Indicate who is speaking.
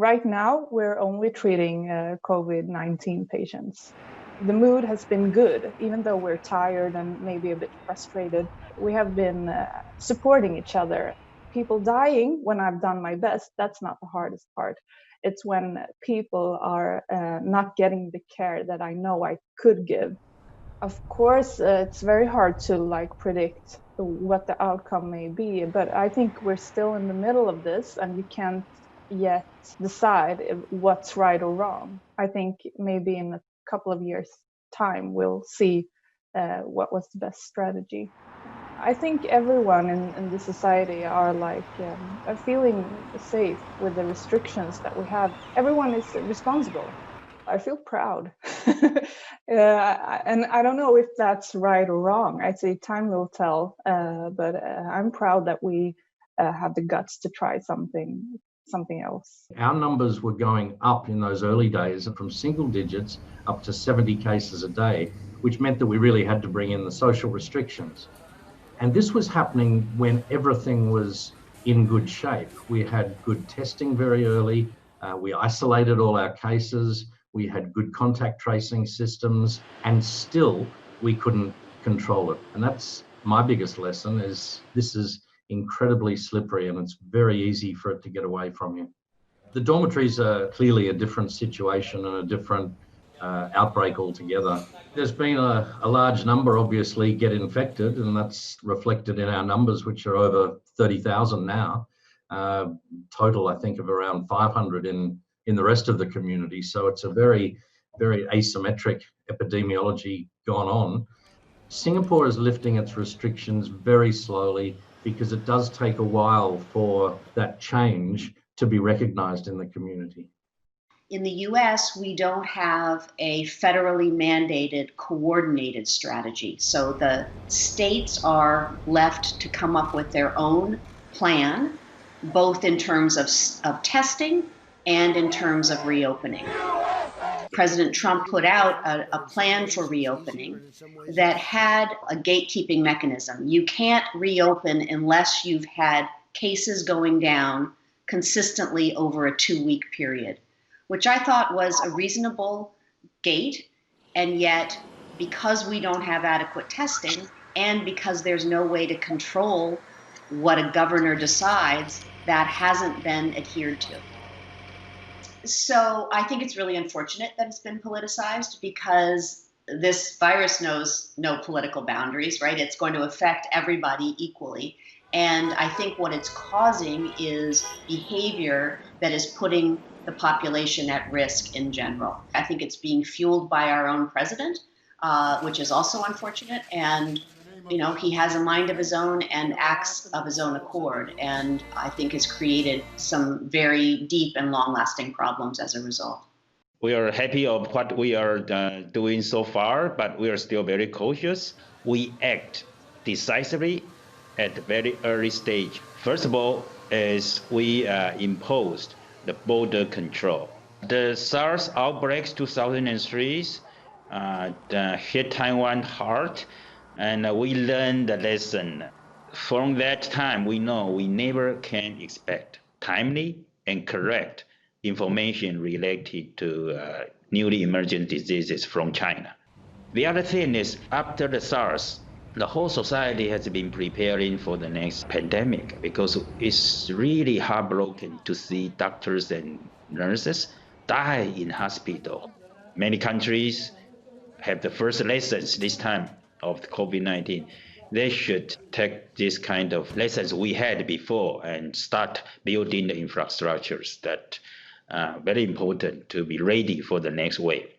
Speaker 1: Right now, we're only treating COVID-19 patients. The mood has been good, even though we're tired and maybe a bit frustrated. We have been supporting each other. People dying when I've done my best, that's not the hardest part. It's when people are not getting the care that I know I could give. Of course, it's very hard to predict what the outcome may be, but I think we're still in the middle of this and you can't yet decide what's right or wrong. I think maybe in a couple of years' time, we'll see what was the best strategy. I think everyone in the society are feeling safe with the restrictions that we have. Everyone is responsible. I feel proud. And I don't know if that's right or wrong. I'd say time will tell, but I'm proud that we have the guts to try something else.
Speaker 2: Our numbers were going up in those early days from single digits up to 70 cases a day, which meant that we really had to bring in the social restrictions. And this was happening when everything was in good shape. We had good testing very early. We isolated all our cases. We had good contact tracing systems, and still we couldn't control it. And that's my biggest lesson, is this is incredibly slippery and it's very easy for it to get away from you. The dormitories are clearly a different situation and a different outbreak altogether. There's been a large number, obviously, get infected, and that's reflected in our numbers, which are over 30,000 now. Total, I think, of around 500 in the rest of the community. So it's a very, very asymmetric epidemiology gone on. Singapore is lifting its restrictions very slowly because it does take a while for that change to be recognized in the community.
Speaker 3: In the US, we don't have a federally mandated, coordinated strategy. So the states are left to come up with their own plan, both in terms of testing and in terms of reopening. President Trump put out a plan for reopening that had a gatekeeping mechanism. You can't reopen unless you've had cases going down consistently over a 2-week period, which I thought was a reasonable gate. And yet, because we don't have adequate testing and because there's no way to control what a governor decides, that hasn't been adhered to. So I think it's really unfortunate that it's been politicized, because this virus knows no political boundaries, right? It's going to affect everybody equally. And I think what it's causing is behavior that is putting the population at risk in general. I think it's being fueled by our own president, which is also unfortunate. And he has a mind of his own and acts of his own accord, and I think has created some very deep and long-lasting problems as a result.
Speaker 4: We are happy of what we are doing so far, but we are still very cautious. We act decisively at a very early stage. First of all, as we imposed the border control. The SARS outbreaks 2003 hit Taiwan hard. And we learned the lesson. From that time, we know we never can expect timely and correct information related to newly emergent diseases from China. The other thing is, after the SARS, the whole society has been preparing for the next pandemic, because it's really heartbroken to see doctors and nurses die in hospital. Many countries have the first lessons this time of COVID-19. They should take this kind of lessons we had before and start building the infrastructures that are very important to be ready for the next wave.